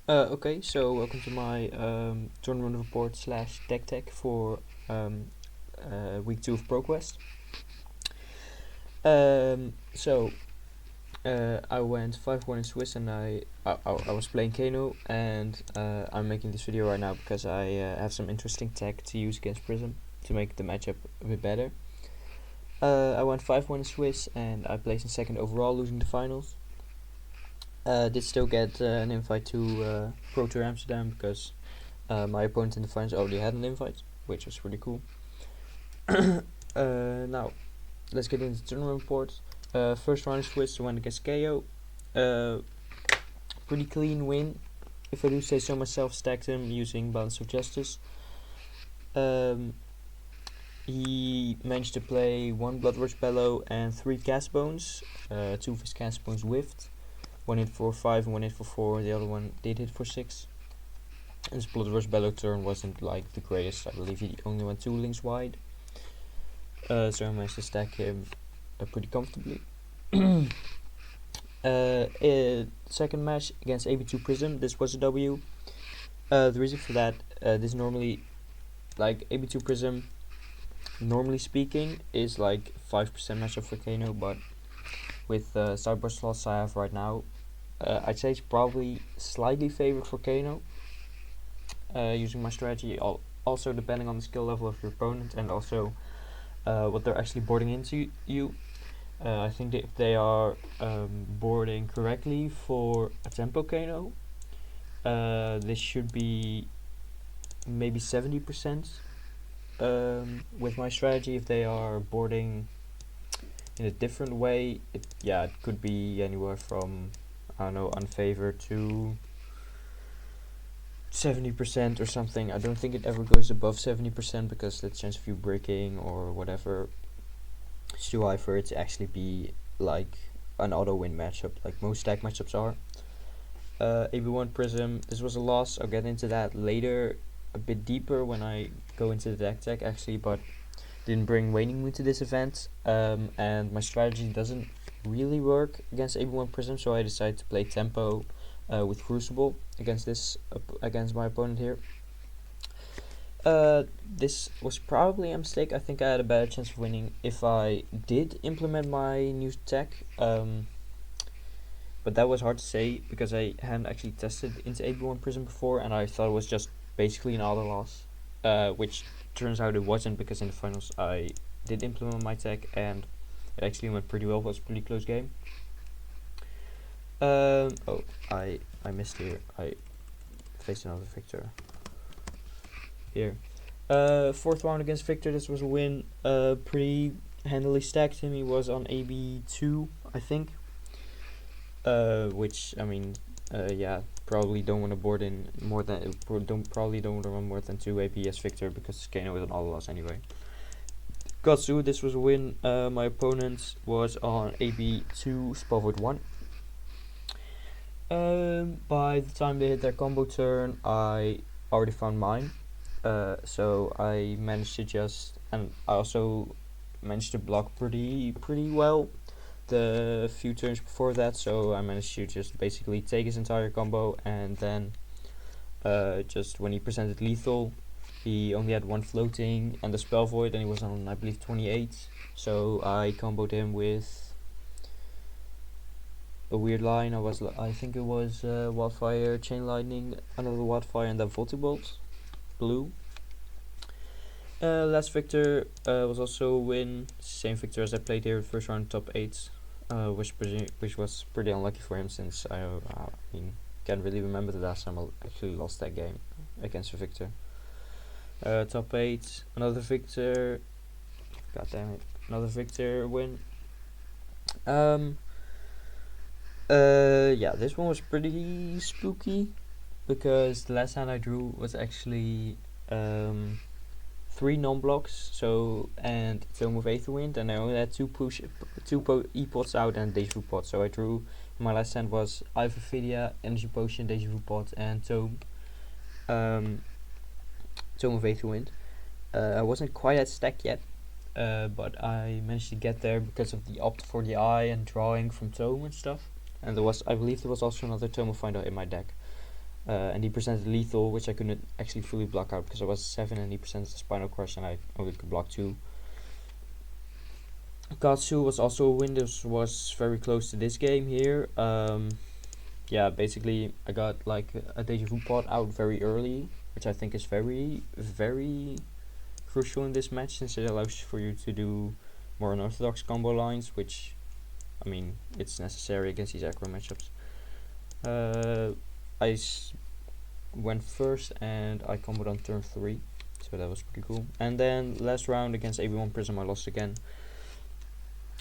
Okay, so welcome to my tournament report slash deck tech for week 2 of ProQuest. I went 5-1 in Swiss and I was playing Kano, and I'm making this video right now because I have some interesting tech to use against Prism to make the matchup a bit better. I went 5-1 in Swiss and I placed in second overall, losing the finals. Did still get an invite to Pro Tour Amsterdam because my opponent in the finals already had an invite, which was pretty cool. Now, let's get into the tournament report. First round in Swiss, went against KO. Pretty clean win, if I do say so myself. Stacked him using Balance of Justice. He managed to play 1 Blood Rush Bellow and 3 Cast Bones. 2 of his Cast Bones whiffed. One hit for 5 and one hit for 4. The other one did hit for 6. And his Blood Rush Bellow turn wasn't like the greatest. I believe he only went 2 links wide. So I managed to stack him pretty comfortably. Second match against AB2 Prism. This was a W. The reason for that, this normally, like AB2 Prism, normally speaking, is like 5% matchup for Kano, but with sideboard slots I have right now, I'd say it's probably slightly favored for Kano. Using my strategy, also depending on the skill level of your opponent and also what they're actually boarding into you. I think that if they are boarding correctly for a tempo Kano, this should be maybe 70%. With my strategy, if they are boarding in a different way, it could be anywhere from, I don't know, unfavored to 70% or something. I don't think it ever goes above 70% because the chance of you breaking or whatever is too high for it to actually be like an auto win matchup like most stack matchups are. AB1 Prism, this was a loss. I'll get into that later a bit deeper when I go into the deck tech actually, but didn't bring Waning Moon to this event, and my strategy doesn't really work against AB1 Prism, so I decided to play tempo with Crucible against my opponent here. This was probably a mistake. I think I had a better chance of winning if I did implement my new tech, but that was hard to say because I hadn't actually tested into AB1 Prism before, and I thought it was just basically an auto loss, which turns out it wasn't, because in the finals I did implement my tech and it actually went pretty well. It was a pretty close game. I missed here. I faced another Victor here. Fourth round against Victor. This was a win. Pretty handily stacked him. He was on AB2, I think. Which, I mean, probably don't want to board in more than probably don't want to run more than 2 ABS Victor because Kano is an all loss anyway. Gatsu, this was a win. My opponent was on AB2 Spellvoid 1. By the time they hit their combo turn, I already found mine. So I managed to I also managed to block pretty well the few turns before that, so I managed to just basically take his entire combo, and then just when he presented lethal, he only had 1 floating and the spell void, and he was on, I believe, 28, so I comboed him with a weird line. I think it was Wildfire, Chain Lightning, another Wildfire, and then Voltic Bolt, blue. Last Victor was also a win, same Victor as I played here, first round top 8, which was pretty unlucky for him, since I can't really remember the last time I actually lost that game against a Victor. Top 8, another Victor, god damn it, another Victor win. This one was pretty spooky because the last hand I drew was actually 3 non-blocks, and Tome of Aetherwind, and I only had 2 E-pots out and Deja Vu pot, so I drew, my last hand was Eye of Ophidia, Energy Potion, Deja Vu pot, and Tome of Aetherwind. I wasn't quite at stack yet, but I managed to get there because of the opt for the eye and drawing from Tome and stuff, and I believe there was also another Tome of Finder in my deck. and he presented lethal, which I couldn't actually fully block out because I was 7, and he presented spinal crush, and I only could block 2. Katsu was also a win. This was very close to this game here. Yeah, basically I got like a deja vu pot out very early, which I think is very, very crucial in this match, since it allows for you to do more unorthodox combo lines, which, I mean, it's necessary against these aggro matchups. I went first and I comboed on turn 3, so that was pretty cool. And then last round against AB1 Prism, I lost again.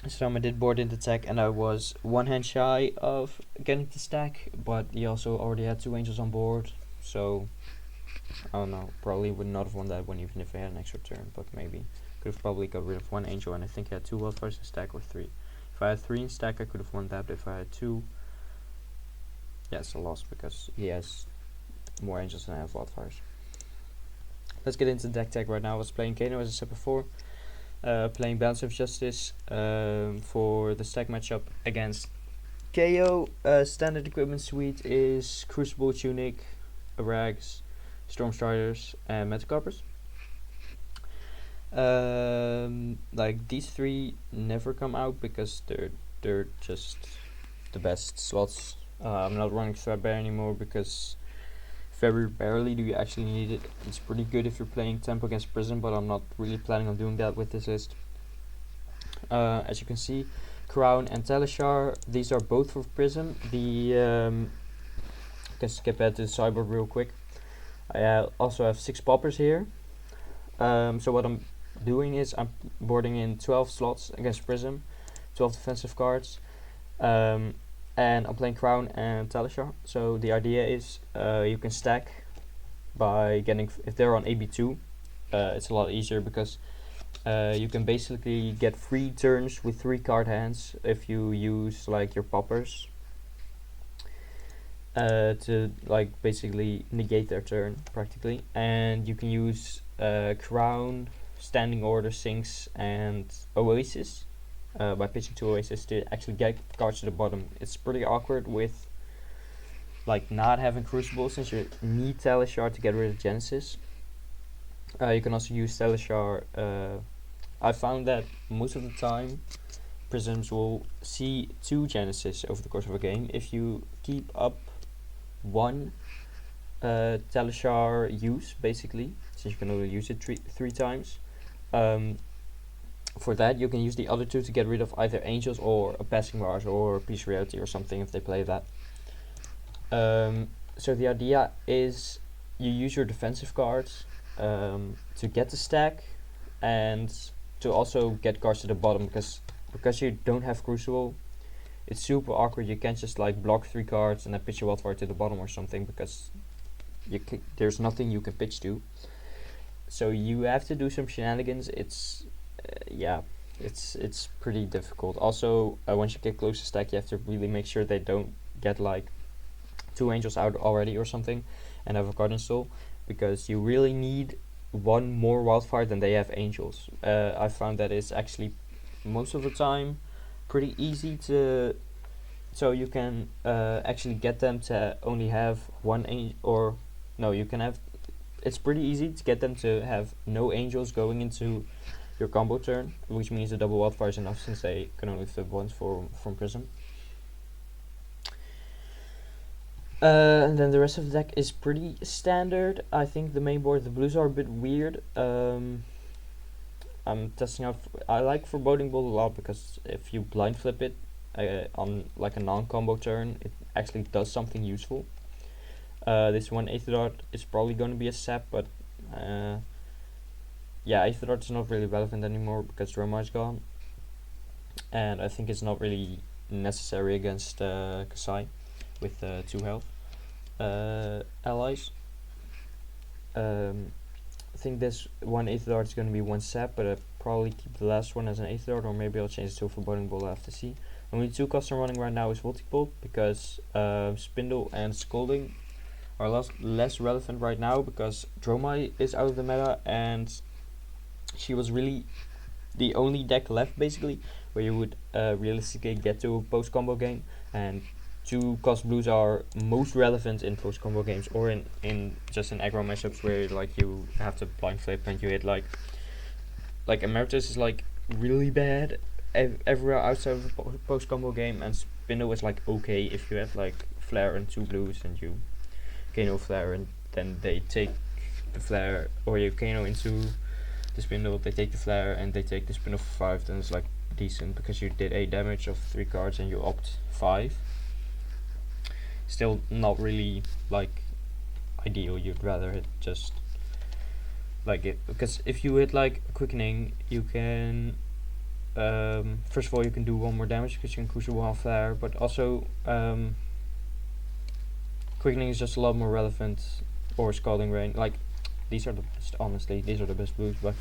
This time I did board into tech, and I was one hand shy of getting to stack, but he also already had 2 angels on board, so I don't know, probably would not have won that one even if I had an extra turn, but maybe. Could have probably got rid of 1 angel, and I think I had 2 wildfires in stack, or 3. If I had 3 in stack, I could have won that, but if I had 2, yeah, it's a loss because he has more angels than I have wildfires. Let's get into deck tech right now. I was playing Kano, as I said before. Playing Balance of Justice for the stack matchup against KO. Standard equipment suite is Crucible, Tunic, Rags, Storm Striders, and Metacarpers. Like these 3 never come out because they're just the best slots. I'm not running Threadbare anymore because very rarely do you actually need it. It's pretty good if you're playing tempo against Prism, but I'm not really planning on doing that with this list. As you can see, Crown and Talishar, these are both for Prism. You can skip ahead to the sideboard real quick. I also have 6 poppers here. So what I'm doing is I'm boarding in 12 slots against Prism, 12 defensive cards. And I'm playing Crown and Talishar. So the idea is you can stack by getting, if they're on AB2, it's a lot easier because you can basically get 3 turns with 3 card hands if you use like your poppers to like basically negate their turn practically. And you can use Crown, Standing Order, Sinks, and Oasis. By pitching 2 Oasis to actually get cards to the bottom. It's pretty awkward with like not having Crucible, since you need Talishar to get rid of Genesis. You can also use Talishar. I found that most of the time Prisms will see 2 Genesis over the course of a game if you keep up 1 Talishar use, basically, since you can only use it 3 times. For that, you can use the other 2 to get rid of either Angels or a Passing Mars or a Piece of Reality or something if they play that. So the idea is you use your defensive cards to get the stack and to also get cards to the bottom, because you don't have Crucible, it's super awkward. You can't just like block 3 cards and then pitch your wildfire to the bottom or something, because there's nothing you can pitch to. So you have to do some shenanigans. It's pretty difficult. Also, once you get close to stack, you have to really make sure they don't get like 2 angels out already or something and have a card install, because you really need 1 more wildfire than they have angels. I found that it's actually most of the time pretty easy to, so you can actually get them to only have 1 angel, or no, you can have, it's pretty easy to get them to have no angels going into your combo turn, which means the double wildfire is enough since they can only flip once from Prism. And then the rest of the deck is pretty standard. I think the main board, the blues are a bit weird. I'm testing out. I like Foreboding Bolt a lot because if you blind flip it on like a non-combo turn, it actually does something useful. This one Aether Dart is probably going to be a sap, but yeah, Aether Dart is not really relevant anymore because Droma is gone, and I think it's not really necessary against Kasai with 2 health allies. I think this one Aether Dart is going to be 1 sap, but I'll probably keep the last one as an Aether Dart, or maybe I'll change it to a Foreboding Bolt. I have to see. Only 2 costs I'm running right now is Voltic Bolt, because Spindle and Scolding are less relevant right now because Dromai is out of the meta, and she was really the only deck left basically where you would realistically get to a post combo game, and 2 cost blues are most relevant in post combo games, or in just in aggro matchups where like you have to blind flip and you hit like Emeritus is like really bad everywhere outside of a post combo game, and Spindle is like okay if you have like flare and 2 blues and you Kano flare and then they take the flare, or you Kano into the Spindle, they take the flare and they take the Spindle for 5, then it's like decent because you did 8 damage of 3 cards and you opt 5. Still not really like ideal. You'd rather hit just like it, because if you hit like quickening, you can first of all you can do 1 more damage because you can crucible half flare, but also quickening is just a lot more relevant, or scalding rain. Like these are the best, honestly. These are the best blues, but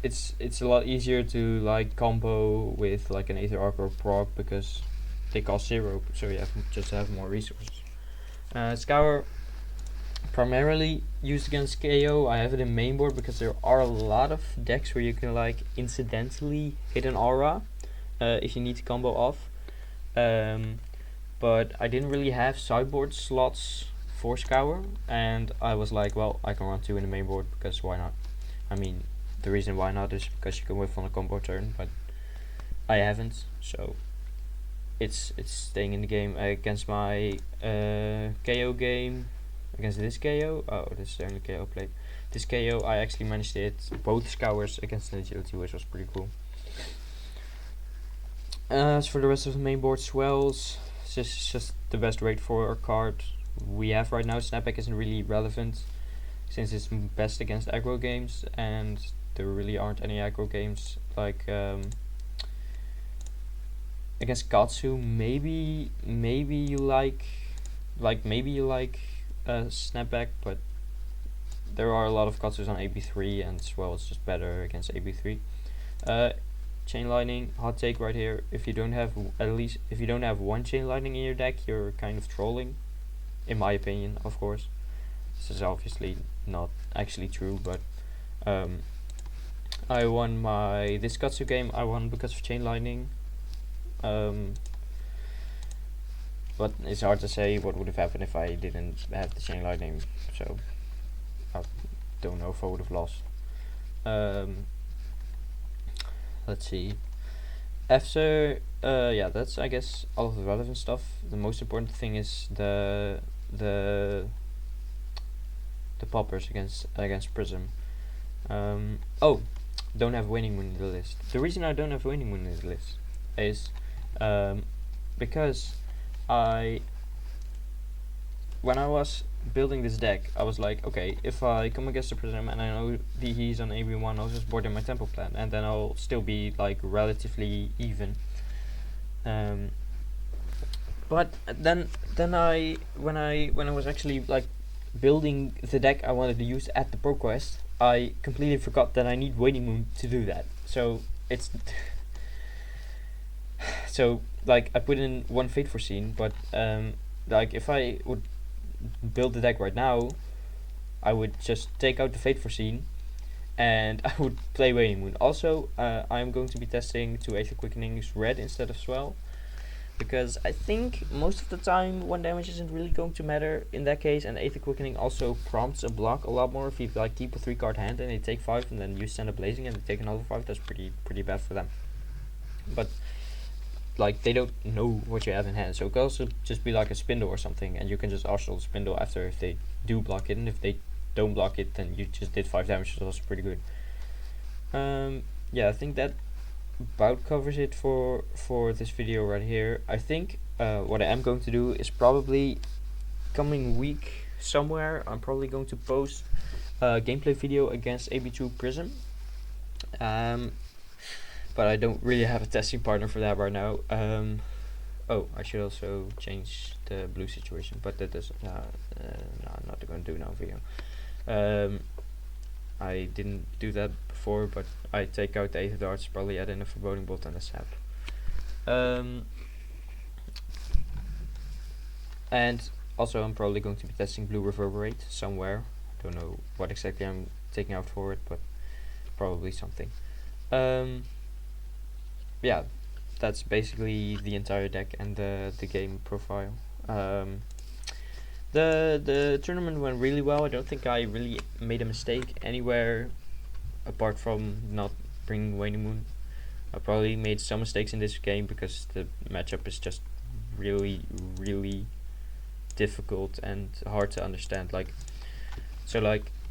it's a lot easier to like combo with like an Aether Arc or Proc because they cost 0, so you just have more resources. Scour primarily used against KO. I have it in mainboard because there are a lot of decks where you can like incidentally hit an aura if you need to combo off. But I didn't really have sideboard slots for Scour, and I was like, well, I can run 2 in the mainboard because why not? I mean, the reason why not is because you can whiff on a combo turn, but I haven't, so it's staying in the game. Against my KO game, against this KO, oh, this is the only KO played. This KO, I actually managed to hit both Scours against an agility, which was pretty cool. As for the rest of the main board, Swells, it's just the best rate for a card we have right now. Snapback isn't really relevant since it's best against aggro games, and there really aren't any aggro games like against Katsu. Maybe you like Snapback, but there are a lot of Katsus on AB3, and Swell is just better against AB3. Chain Lightning, hot take right here. If you don't have 1 Chain Lightning in your deck, you're kind of trolling, in my opinion, of course. This is obviously not actually true, but I won this Katsu game. I won because of Chain Lightning. But it's hard to say what would have happened if I didn't have the Chain Lightning, so I don't know if I would have lost. Let's see. After yeah, that's I guess all of the relevant stuff. The most important thing is the poppers against Prism. Oh, don't have Waning Moon in the list. The reason I don't have Waning Moon in the list is because when I was building this deck, I was like, okay, if I come against the Prism and I know he's on AB1, I'll just board in my tempo plan, and then I'll still be like relatively even. But then when I was actually like building the deck I wanted to use at the ProQuest, I completely forgot that I need Waning Moon to do that. So it's so like I put in 1 Fate Foreseen, but like if I would build the deck right now, I would just take out the Fate Foreseen and I would play Waning Moon. Also, I'm going to be testing 2 Aether Quickenings red instead of Swell, because I think most of the time 1 damage isn't really going to matter in that case, and Aether Quickening also prompts a block a lot more. If you like keep a 3-card hand and they take 5 and then you send a Blazing and they take another 5, that's pretty bad for them. But like they don't know what you have in hand, so it could also just be like a Spindle or something, and you can just arsenal the Spindle after if they do block it, and if they don't block it, then you just did 5 damage, which is also pretty good. Yeah, I think that about covers it for this video right here. I think what I am going to do is probably coming week somewhere, I'm probably going to post a gameplay video against AB2 Prism. But I don't really have a testing partner for that right now. Oh, I should also change the blue situation, but that doesn't. No, I'm not going to do now video. I didn't do that before, but I take out the Aether Darts, probably add in a Foreboding Bolt and a Sap. And also I'm probably going to be testing Blue Reverberate somewhere. I don't know what exactly I'm taking out for it, but probably something. Yeah, that's basically the entire deck and the game profile. Um, the tournament went really well. I don't think I really made a mistake anywhere apart from not bringing Waning Moon. I probably made some mistakes in this game because the matchup is just really, really difficult and hard to understand. Like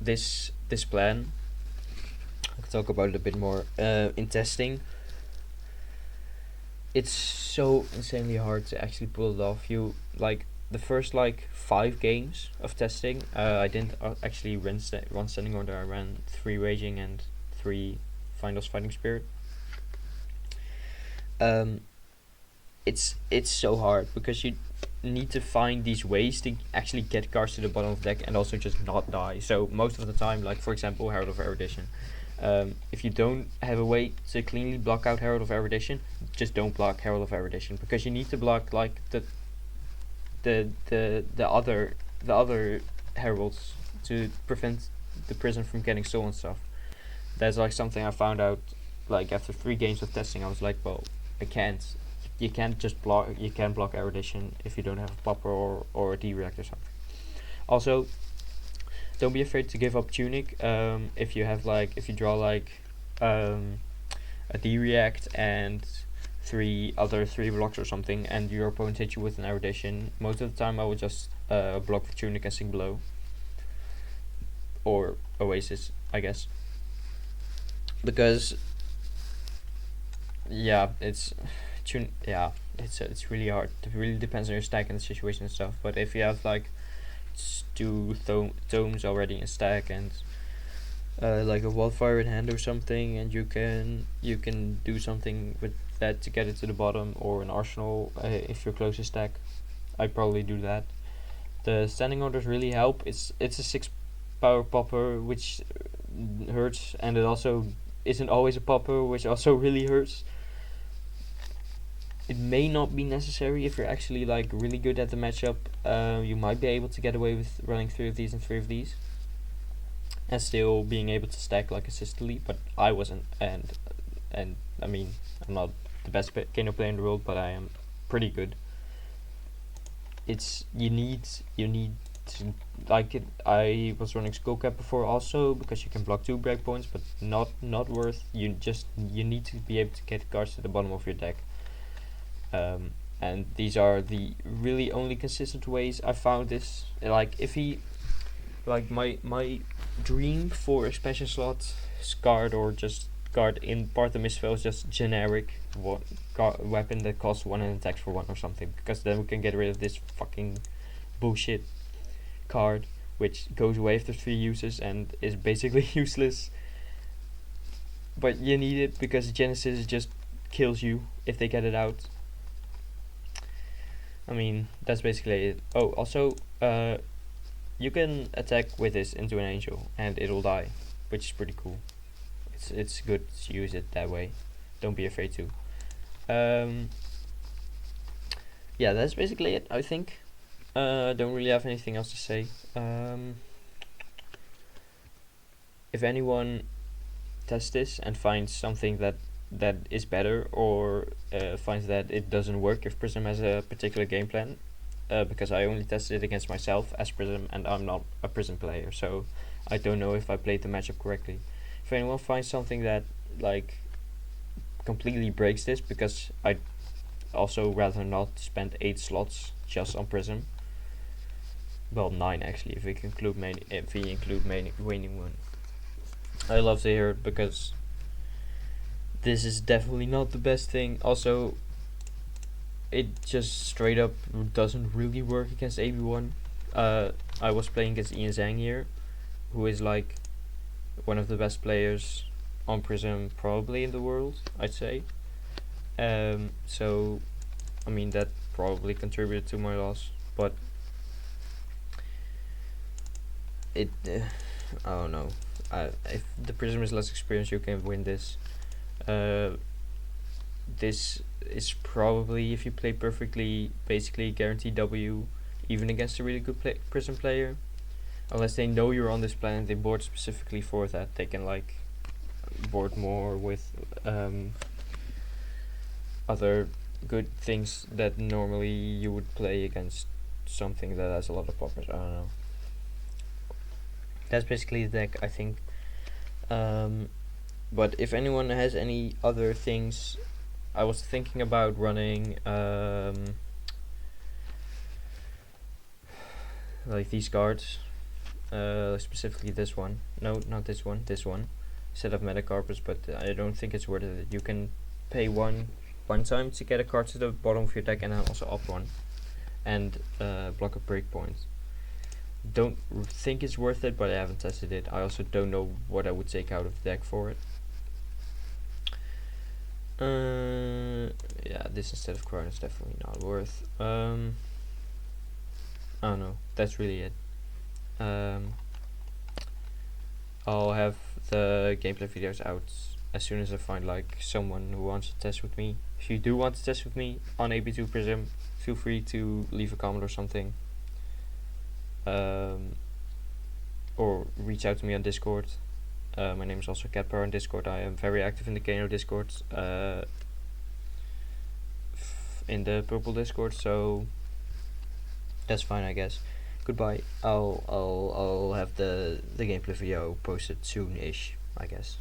this plan, I can talk about it a bit more. In testing, it's so insanely hard to actually pull it off. You like the first 5 games of testing. I didn't actually run standing order. I ran 3 raging and 3 finals fighting spirit. It's so hard because you need to find these ways to actually get cards to the bottom of the deck and also just not die. So most of the time, like for example Herald of Erudition, if you don't have a way to cleanly block out Herald of Erudition, just don't block Herald of Erudition, because you need to block like the other heralds to prevent the Prism from getting stolen stuff. That's like something I found out like after 3 games of testing. I was like, well, I can't. You can't just block. You can block Erudition if you don't have a popper or a D-react or something. Also, don't be afraid to give up Tunic. If you have if you draw a D-react and 3 blocks or something, and your opponent hits you with an Erudition, most of the time I would just block for Tunic and sing Blow. Or Oasis, I guess. Because it's really hard. It really depends on your stack and the situation and stuff. But if you have 2 tomes already in stack and a wildfire in hand or something, and you can do something with that to get it to the bottom, or an arsenal if you're close to stack, I'd probably do that. The standing orders really help. It's a 6 power popper, which hurts, and it also isn't always a popper, which also really hurts. It may not be necessary if you're actually really good at the matchup. You might be able to get away with running 3 of these and 3 of these and still being able to stack assistantly, but I wasn't, and I mean, I'm not the best Kano player in the world, but I am pretty good. You need to like it. I was running Skullcap before also, because you can block 2 breakpoints, but not worth. You need to be able to get cards to the bottom of your deck. And these are the really only consistent ways I found this. If he, my dream for expansion slot card, or just card in part of Misspell, is just generic weapon that costs 1 and attacks for 1 or something, because then we can get rid of this fucking bullshit card which goes away after 3 uses and is basically useless. But you need it because Genesis just kills you if they get it out. I mean, that's basically it. Oh, also, you can attack with this into an angel and it'll die, which is pretty cool. It's good to use it that way. Don't be afraid to. Yeah, that's basically it, I think. Don't really have anything else to say. If anyone tests this and finds something that is better, or finds that it doesn't work if Prism has a particular game plan, because I only tested it against myself as Prism, and I'm not a Prism player, so I don't know if I played the matchup correctly. If anyone finds something that completely breaks this, because I'd also rather not spend 8 slots just on Prism. Well, 9 actually, if we include Waning Moon. I love to hear it, because this is definitely not the best thing. Also, it just straight up doesn't really work against AB1. I was playing against Ian Zhang here, who is one of the best players on Prism probably in the world, I'd say. So, I mean, that probably contributed to my loss, but I don't know. If the Prism is less experienced, you can win this. This is probably, if you play perfectly, basically guaranteed W, even against a really good Prism player. Unless they know you're on this planet, they board specifically for that. They can board more with other good things that normally you would play against something that has a lot of poppers. I don't know. That's basically the deck, I think. But if anyone has any other things, I was thinking about running like these cards, specifically this one. No, not this one. This one. Set of Metacarpus, but I don't think it's worth it. You can pay one time to get a card to the bottom of your deck, and then also up one, and block a breakpoint. Don't think it's worth it, but I haven't tested it. I also don't know what I would take out of the deck for it. Yeah, this instead of Crown is definitely not worth. I don't know. That's really it. I'll have the gameplay videos out as soon as I find like someone who wants to test with me. If you do want to test with me on AB2 Prism, feel free to leave a comment or something. Or reach out to me on Discord. My name is also Catpower on Discord. I am very active in the Kano Discord, in the purple Discord, so that's fine, I guess. Goodbye. I'll have the gameplay video posted soon-ish, I guess.